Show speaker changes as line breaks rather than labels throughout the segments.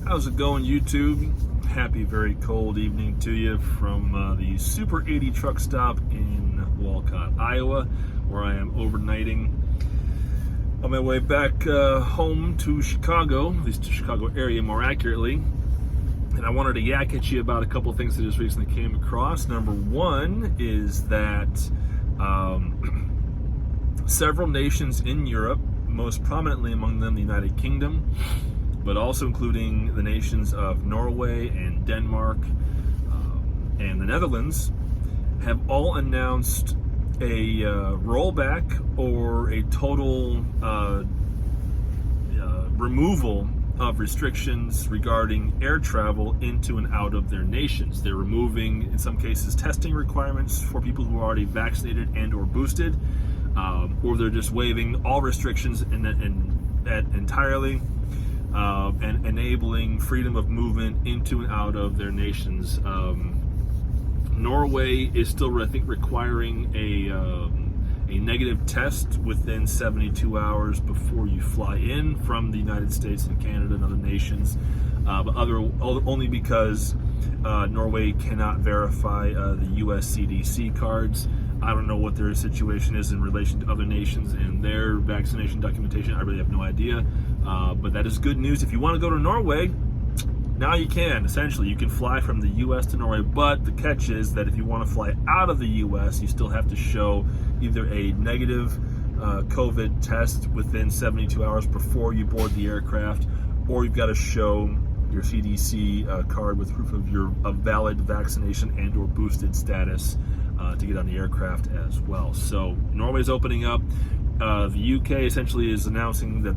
How's it going, YouTube? Happy, very cold evening to you from the Super 80 truck stop in Walcott, Iowa, where I am overnighting on my way back home to Chicago, at least to Chicago area more accurately. And I wanted to yak at you about a couple of things that just recently came across. Number one is that several nations in Europe, most prominently among them the United Kingdom, but also including the nations of Norway and Denmark and the Netherlands, have all announced a rollback or a total removal of restrictions regarding air travel into and out of their nations. They're removing, in some cases, testing requirements for people who are already vaccinated and or boosted, or they're just waiving all restrictions entirely, and enabling freedom of movement into and out of their nations. Norway is still, I think, requiring a negative test within 72 hours before you fly in from the United States and Canada and other nations, but only because Norway cannot verify the US CDC cards. I don't know what their situation is in relation to other nations and their vaccination documentation. I really have no idea. But that is good news. If you want to go to Norway, now you can. Essentially, you can fly from the U.S. to Norway. But the catch is that if you want to fly out of the U.S., you still have to show either a negative COVID test within 72 hours before you board the aircraft, or you've got to show your CDC card with proof of your valid vaccination and or boosted status to get on the aircraft as well. So Norway's opening up. The UK essentially is announcing that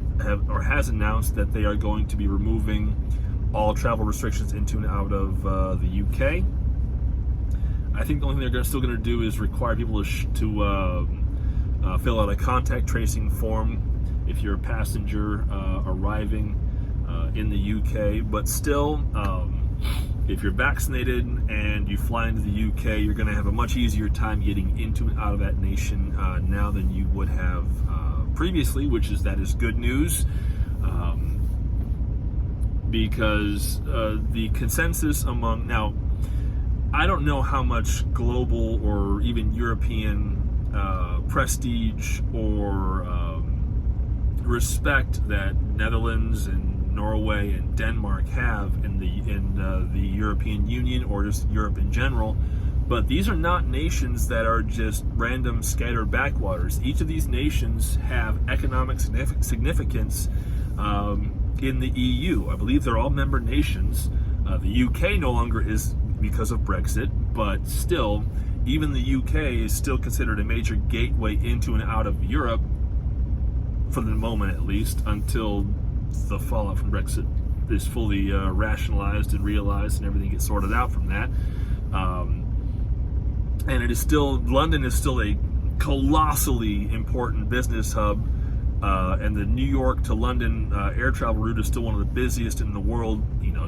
has announced that they are going to be removing all travel restrictions into and out of the UK. I think the only thing they're still going to do is require people to fill out a contact tracing form if you're a passenger arriving in the UK. But still, if you're vaccinated and you fly into the UK, you're going to have a much easier time getting into and out of that nation now than you would have previously, that is good news, because the consensus among, now, I don't know how much global or even European prestige or respect that Netherlands and Norway and Denmark have in the European Union or just Europe in general, but these are not nations that are just random scattered backwaters. Each of these nations have economic significance in the EU. I believe they're all member nations. The UK no longer is because of Brexit, but still, even the UK is still considered a major gateway into and out of Europe, for the moment at least, until the fallout from Brexit is fully rationalized and realized and everything gets sorted out from that. And it is still, London is still a colossally important business hub, and the New York to London air travel route is still one of the busiest in the world,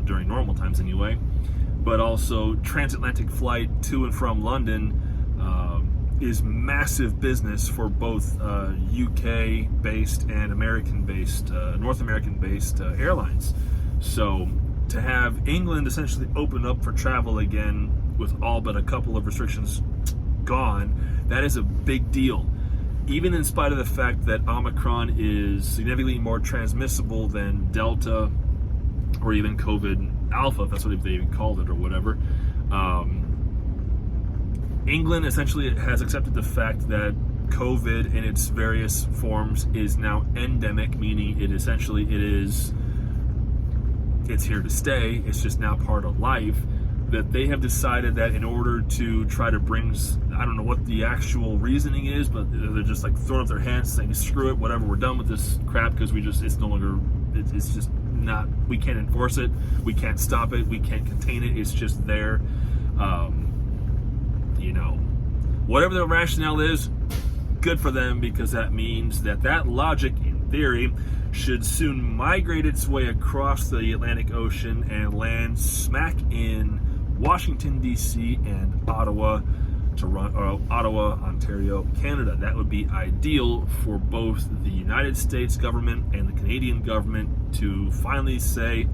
during normal times anyway. But also transatlantic flight to and from London is massive business for both UK-based and American-based, North American-based airlines. So to have England essentially open up for travel again with all but a couple of restrictions gone, that is a big deal. Even in spite of the fact that Omicron is significantly more transmissible than Delta or even COVID Alpha, if that's what they even called it or whatever. England essentially has accepted the fact that COVID in its various forms is now endemic, meaning it's here to stay. It's just now part of life. That they have decided that in order to try to bring, I don't know what the actual reasoning is, but they're just like throwing up their hands saying, screw it, whatever, we're done with this crap because it's no longer, it's just not, we can't enforce it, we can't stop it, we can't contain it, it's just there. Whatever the rationale is, good for them, because that means that logic, in theory, should soon migrate its way across the Atlantic Ocean and land smack in Washington, D.C. and Ottawa, Ontario, Canada. That would be ideal for both the United States government and the Canadian government to finally say,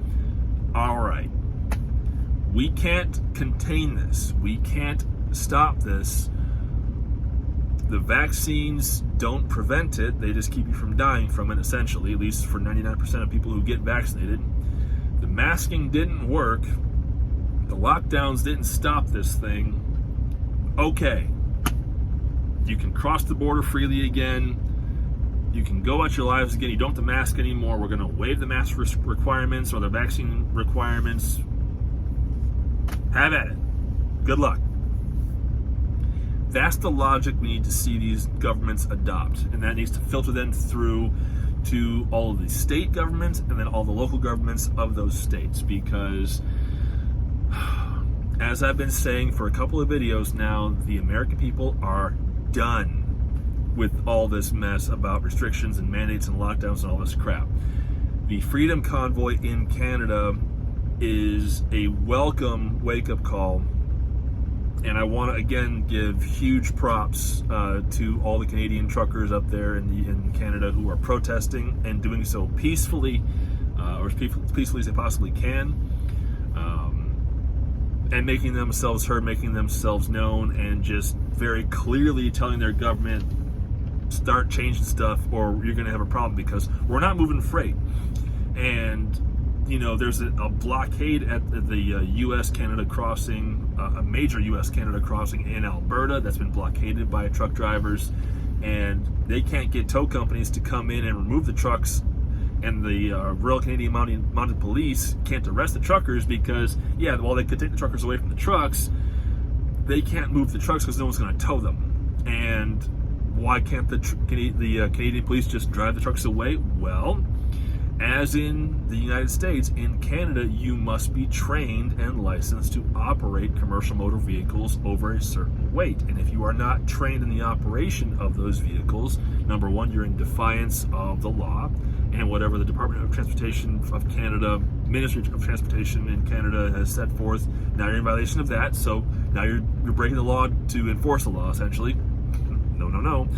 all right, we can't contain this. We can't stop this. The vaccines don't prevent it. They just keep you from dying from it, essentially, at least for 99% of people who get vaccinated. The masking didn't work. The lockdowns didn't stop this thing. Okay. You can cross the border freely again. You can go about your lives again. You don't have to mask anymore. We're going to waive the mask requirements or the vaccine requirements. Have at it. Good luck. That's the logic we need to see these governments adopt. And that needs to filter then through to all of the state governments and then all the local governments of those states. Because, as I've been saying for a couple of videos now, the American people are done with all this mess about restrictions and mandates and lockdowns and all this crap. The Freedom Convoy in Canada is a welcome wake-up call, and I want to again give huge props to all the Canadian truckers up there in Canada who are protesting and doing so peacefully, or as peacefully as they possibly can, and making themselves heard, making themselves known, and just very clearly telling their government, start changing stuff or you're going to have a problem, because we're not moving freight. And you know, there's a blockade at the U.S.-Canada crossing, a major U.S.-Canada crossing in Alberta that's been blockaded by truck drivers, and they can't get tow companies to come in and remove the trucks, and the Royal Canadian Mounted Police can't arrest the truckers because, yeah, while they could take the truckers away from the trucks, they can't move the trucks because no one's going to tow them. And why can't the Canadian police just drive the trucks away? Well, as in the United States, in Canada, you must be trained and licensed to operate commercial motor vehicles over a certain weight. And if you are not trained in the operation of those vehicles, number one, you're in defiance of the law and whatever the Department of Transportation of Canada, Ministry of Transportation in Canada has set forth. Now you're in violation of that, so now you're breaking the law to enforce the law, essentially. No.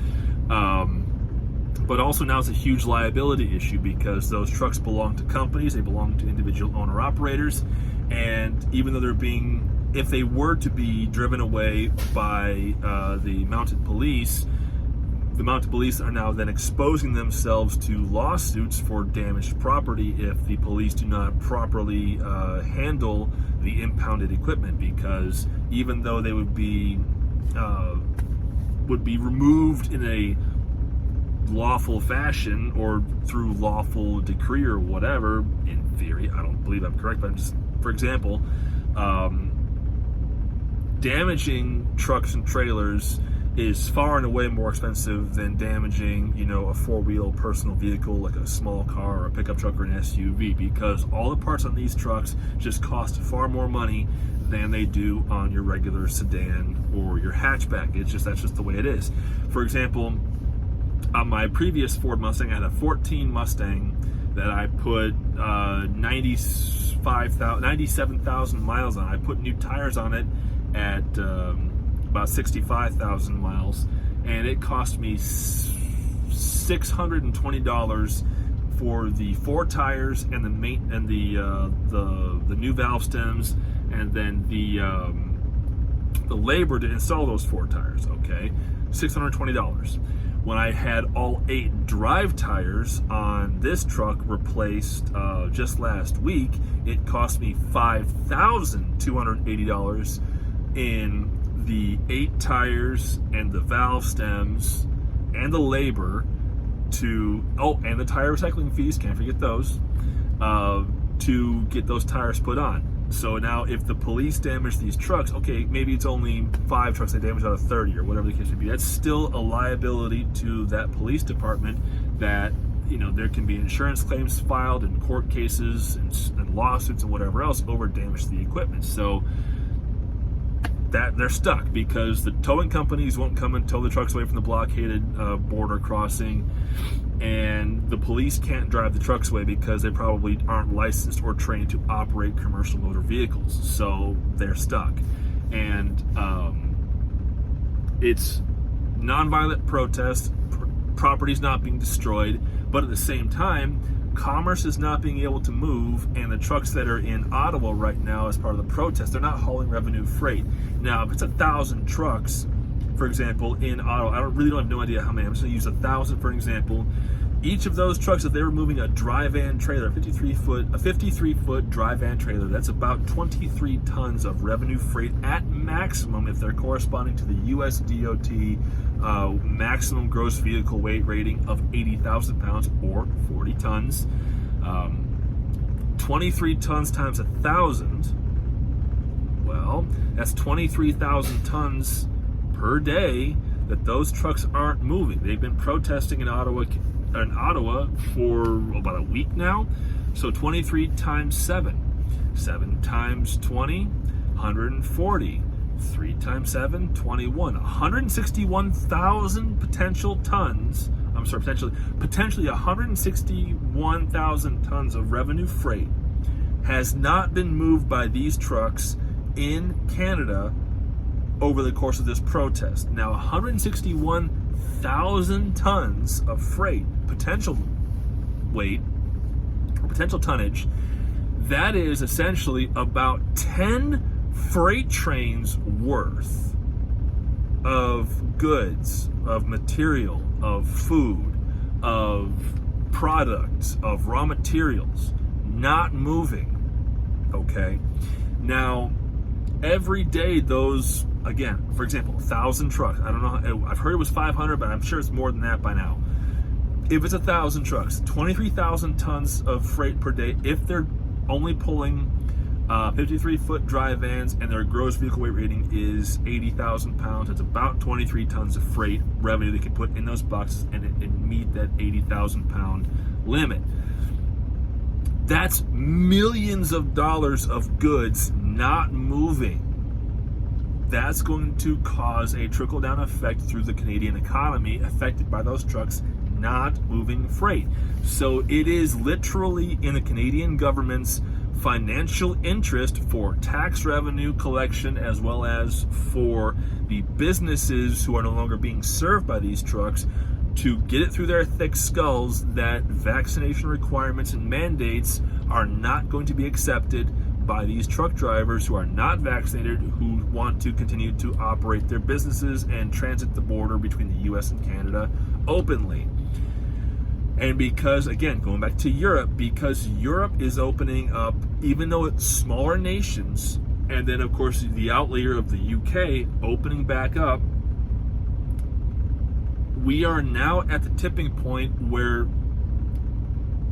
But also now it's a huge liability issue because those trucks belong to companies, they belong to individual owner-operators, and even though if they were to be driven away by the mounted police are now then exposing themselves to lawsuits for damaged property if the police do not properly handle the impounded equipment, because even though they would be removed in a lawful fashion or through lawful decree or whatever, in theory, I don't believe I'm correct, but I'm just, for example, damaging trucks and trailers is far and away more expensive than damaging, a four-wheel personal vehicle like a small car or a pickup truck or an SUV, because all the parts on these trucks just cost far more money than they do on your regular sedan or your hatchback. That's just the way it is. For example, on my previous Ford Mustang, I had a 14 Mustang that I put 97,000 miles on. I put new tires on it at about 65,000 miles, and it cost me $620 for the 4 tires and the new valve stems, and then the labor to install those 4 tires. Okay, $620. When I had all 8 drive tires on this truck replaced just last week, it cost me $5,280 in the 8 tires and the valve stems and the labor and the tire recycling fees, can't forget those, to get those tires put on. So now if the police damage these trucks, okay, maybe it's only 5 trucks they damage out of 30 or whatever the case may be. That's still a liability to that police department that, there can be insurance claims filed and court cases and lawsuits and whatever else over damage to the equipment. So that they're stuck because the towing companies won't come and tow the trucks away from the blockaded border crossing, and the police can't drive the trucks away because they probably aren't licensed or trained to operate commercial motor vehicles. So they're stuck. And it's nonviolent protest, property's not being destroyed, but at the same time, commerce is not being able to move, and the trucks that are in Ottawa right now as part of the protest, they're not hauling revenue freight. Now, if it's 1,000 trucks, for example, in Ottawa, I have no idea how many. I'm just going to use 1,000 for an example. Each of those trucks, if they were moving a dry van trailer, a 53-foot dry van trailer, that's about 23 tons of revenue freight at maximum if they're corresponding to the US DOT maximum gross vehicle weight rating of 80,000 pounds or 40 tons. 23 tons times 1,000, well, that's 23,000 tons per day that those trucks aren't moving. They've been protesting in Ottawa for about a week now. So 23 times 7 times 20, 140. 3 times 7, 21. 161,000 potentially 161,000 tons of revenue freight has not been moved by these trucks in Canada over the course of this protest. Now, 161,000 tons of freight, potential weight, or potential tonnage, that is essentially about 10 freight trains worth of goods, of material, of food, of products, of raw materials not moving. Okay? Now, every day those, again, for example, 1,000 trucks. I don't know, I've heard it was 500, but I'm sure it's more than that by now. If it's 1,000 trucks, 23,000 tons of freight per day, if they're only pulling 53-foot dry vans and their gross vehicle weight rating is 80,000 pounds, it's about 23 tons of freight revenue they can put in those boxes and meet that 80,000 pound limit. That's millions of dollars of goods not moving. That's going to cause a trickle-down effect through the Canadian economy affected by those trucks not moving freight. So it is literally in the Canadian government's financial interest for tax revenue collection, as well as for the businesses who are no longer being served by these trucks, to get it through their thick skulls that vaccination requirements and mandates are not going to be accepted by these truck drivers who are not vaccinated, who want to continue to operate their businesses and transit the border between the US and Canada openly. And because, again, going back to Europe, because Europe is opening up, even though it's smaller nations, and then of course the outlier of the UK opening back up, we are now at the tipping point where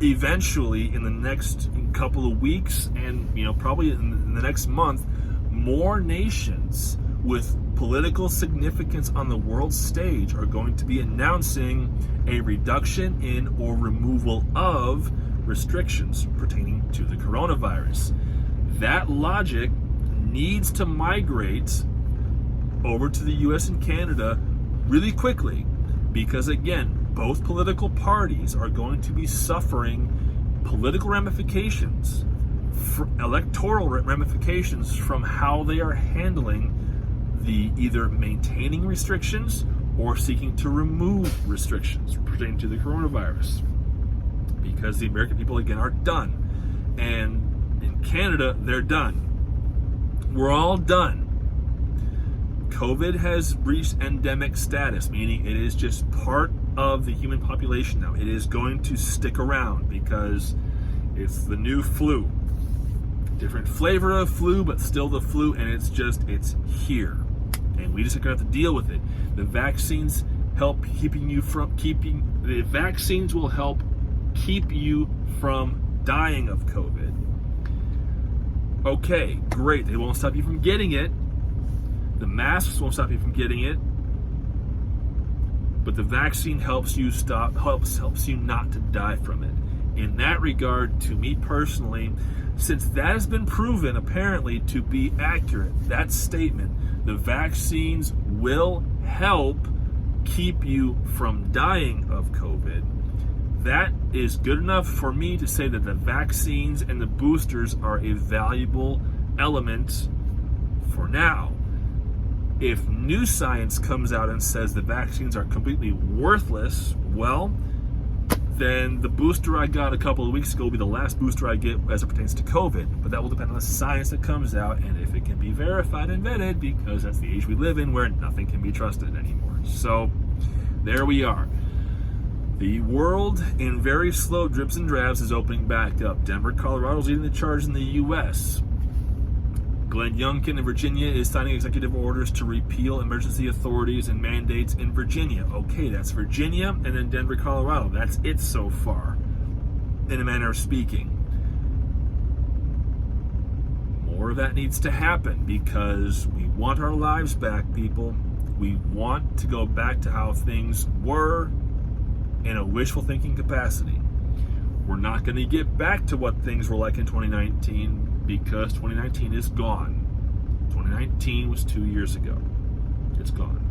eventually in the next couple of weeks and probably in the next month, more nations with political significance on the world stage are going to be announcing a reduction in or removal of restrictions pertaining to the coronavirus. That logic needs to migrate over to the US and Canada really quickly, because again, both political parties are going to be suffering political ramifications, electoral ramifications from how they are handling the either maintaining restrictions or seeking to remove restrictions pertaining to the coronavirus. Because the American people, again, are done. And in Canada, they're done. We're all done. COVID has reached endemic status, meaning it is just part of the human population now. It is going to stick around because it's the new flu. Different flavor of flu, but still the flu, and it's here. And we just are going to have to deal with it. The vaccines will help keep you from dying of COVID. Okay, great. They won't stop you from getting it. The masks won't stop you from getting it. But the vaccine helps you not to die from it. In that regard, to me personally, since that has been proven apparently to be accurate, that statement, the vaccines will help keep you from dying of COVID, that is good enough for me to say that the vaccines and the boosters are a valuable element for now. If new science comes out and says the vaccines are completely worthless, well, then the booster I got a couple of weeks ago will be the last booster I get as it pertains to COVID. But that will depend on the science that comes out and if it can be verified and vetted, because that's the age we live in where nothing can be trusted anymore. So there we are. The world, in very slow drips and drabs, is opening back up. Denver, Colorado is leading the charge in the U.S. Glenn Youngkin in Virginia is signing executive orders to repeal emergency authorities and mandates in Virginia. Okay, that's Virginia, and then Denver, Colorado. That's it so far, in a manner of speaking. More of that needs to happen because we want our lives back, people. We want to go back to how things were in a wishful thinking capacity. We're not going to get back to what things were like in 2019 because 2019 is gone. 2019 was 2 years ago. It's gone.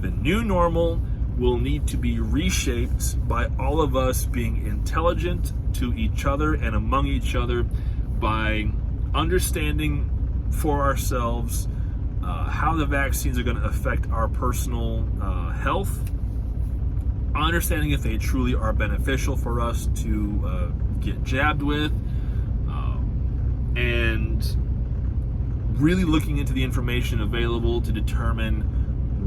The new normal will need to be reshaped by all of us being intelligent to each other and among each other by understanding for ourselves how the vaccines are going to affect our personal health, understanding if they truly are beneficial for us to get jabbed with, and really looking into the information available to determine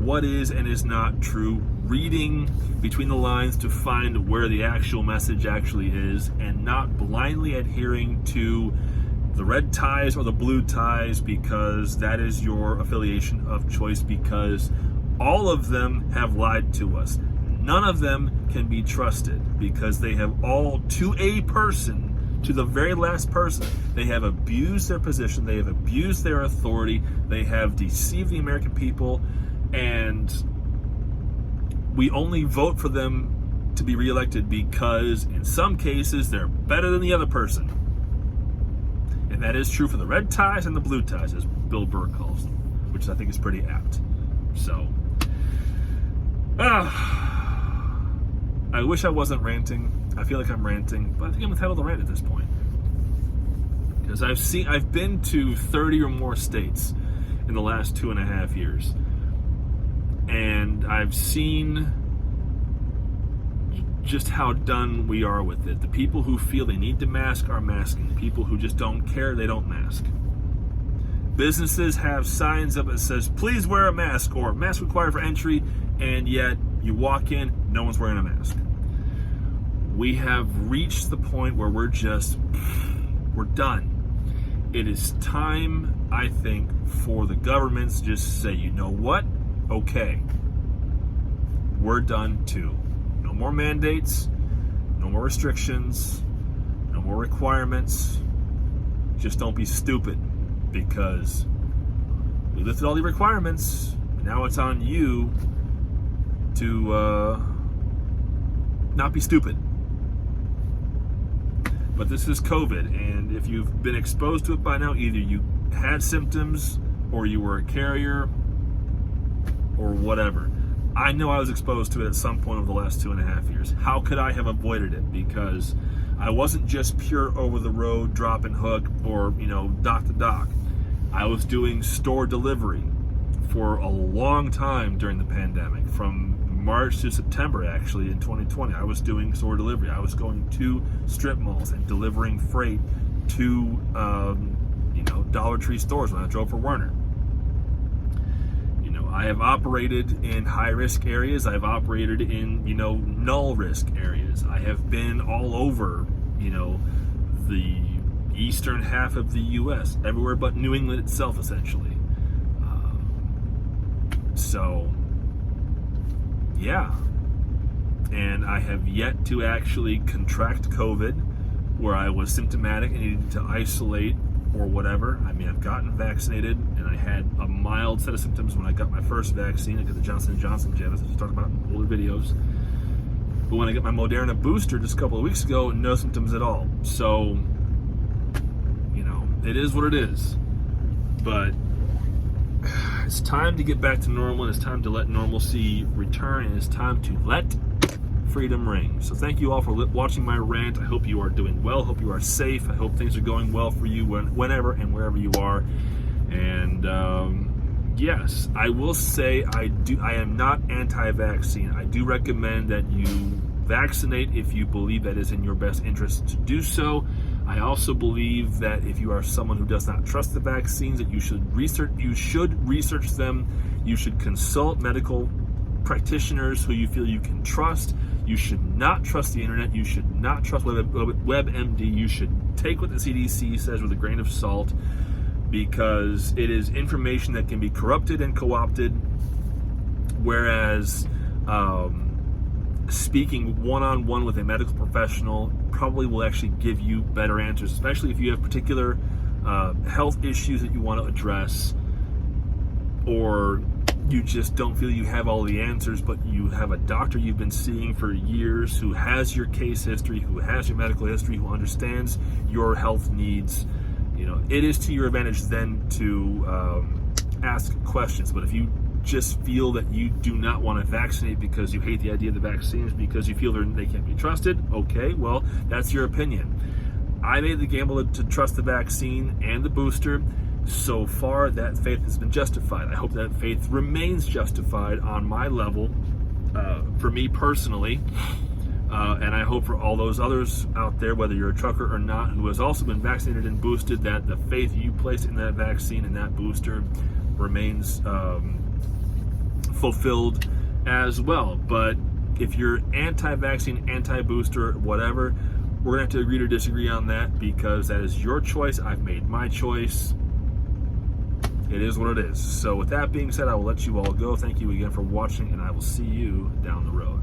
what is and is not true, reading between the lines to find where the actual message actually is, and not blindly adhering to the red ties or the blue ties because that is your affiliation of choice, because all of them have lied to us. None of them can be trusted because they have all, to a person, to the very last person, they have abused their position, they have abused their authority, they have deceived the American people, and we only vote for them to be reelected because in some cases they're better than the other person. And that is true for the red ties and the blue ties, as Bill Burr calls them, which I think is pretty apt. So, I wish I wasn't ranting. I feel like I'm ranting, but I think I'm entitled to rant at this point. Because I've been to 30 or more states in the last 2.5 years. And I've seen just how done we are with it. The people who feel they need to mask are masking. The people who just don't care, they don't mask. Businesses have signs up that says, please wear a mask, or mask required for entry, and yet you walk in, no one's wearing a mask. We have reached the point where we're done. It is time, I think, for the governments to just say, you know what? Okay, we're done too. No more mandates, no more restrictions, no more requirements. Just don't be stupid, because we lifted all the requirements. Now it's on you to not be stupid. But this is COVID, and if you've been exposed to it by now, either you had symptoms or you were a carrier or whatever. I know I was exposed to it at some point over the last 2.5 years. How could I have avoided it? Because I wasn't just pure over-the-road drop and hook or, dock to dock. I was doing store delivery for a long time during the pandemic, from March to September, actually, in 2020. I was doing store delivery. I was going to strip malls and delivering freight to, Dollar Tree stores when I drove for Werner. I have operated in high-risk areas. I've operated in, null-risk areas. I have been all over, the eastern half of the U.S., everywhere but New England itself, essentially. Yeah. And I have yet to actually contract COVID, where I was symptomatic and needed to isolate or whatever. I mean, I've gotten vaccinated, and I had a mild set of symptoms when I got my first vaccine. I got the Johnson & Johnson jab, as I just talked about in older videos. But when I got my Moderna booster just a couple of weeks ago, no symptoms at all. So, it is what it is. But it's time to get back to normal, and it's time to let normalcy return, and it's time to let freedom ring. So thank you all for watching my rant. I hope you are doing well. Hope you are safe. I hope things are going well for you whenever and wherever you are. And Yes, I will say I am not anti-vaccine. I do recommend that you vaccinate if you believe that is in your best interest to do so. I also believe that if you are someone who does not trust the vaccines, that you should research them. You should consult medical practitioners who you feel you can trust. You should not trust the internet. You should not trust WebMD. You should take what the CDC says with a grain of salt, because it is information that can be corrupted and co-opted, whereas speaking one-on-one with a medical professional probably will actually give you better answers, especially if you have particular health issues that you want to address, or you just don't feel you have all the answers, but you have a doctor you've been seeing for years who has your case history, who has your medical history, who understands your health needs. It is to your advantage then to ask questions. But if you just feel that you do not want to vaccinate because you hate the idea of the vaccines, because you feel they can't be trusted, okay, well, that's your opinion. I made the gamble to trust the vaccine and the booster. So far, that faith has been justified. I hope that faith remains justified on my level, for me personally. And I hope for all those others out there, whether you're a trucker or not, who has also been vaccinated and boosted, that the faith you place in that vaccine and that booster remains fulfilled as well. But if you're anti-vaccine, anti-booster, whatever, we're going to have to agree to disagree on that, because that is your choice. I've made my choice. It is what it is. So with that being said, I will let you all go. Thank you again for watching, and I will see you down the road.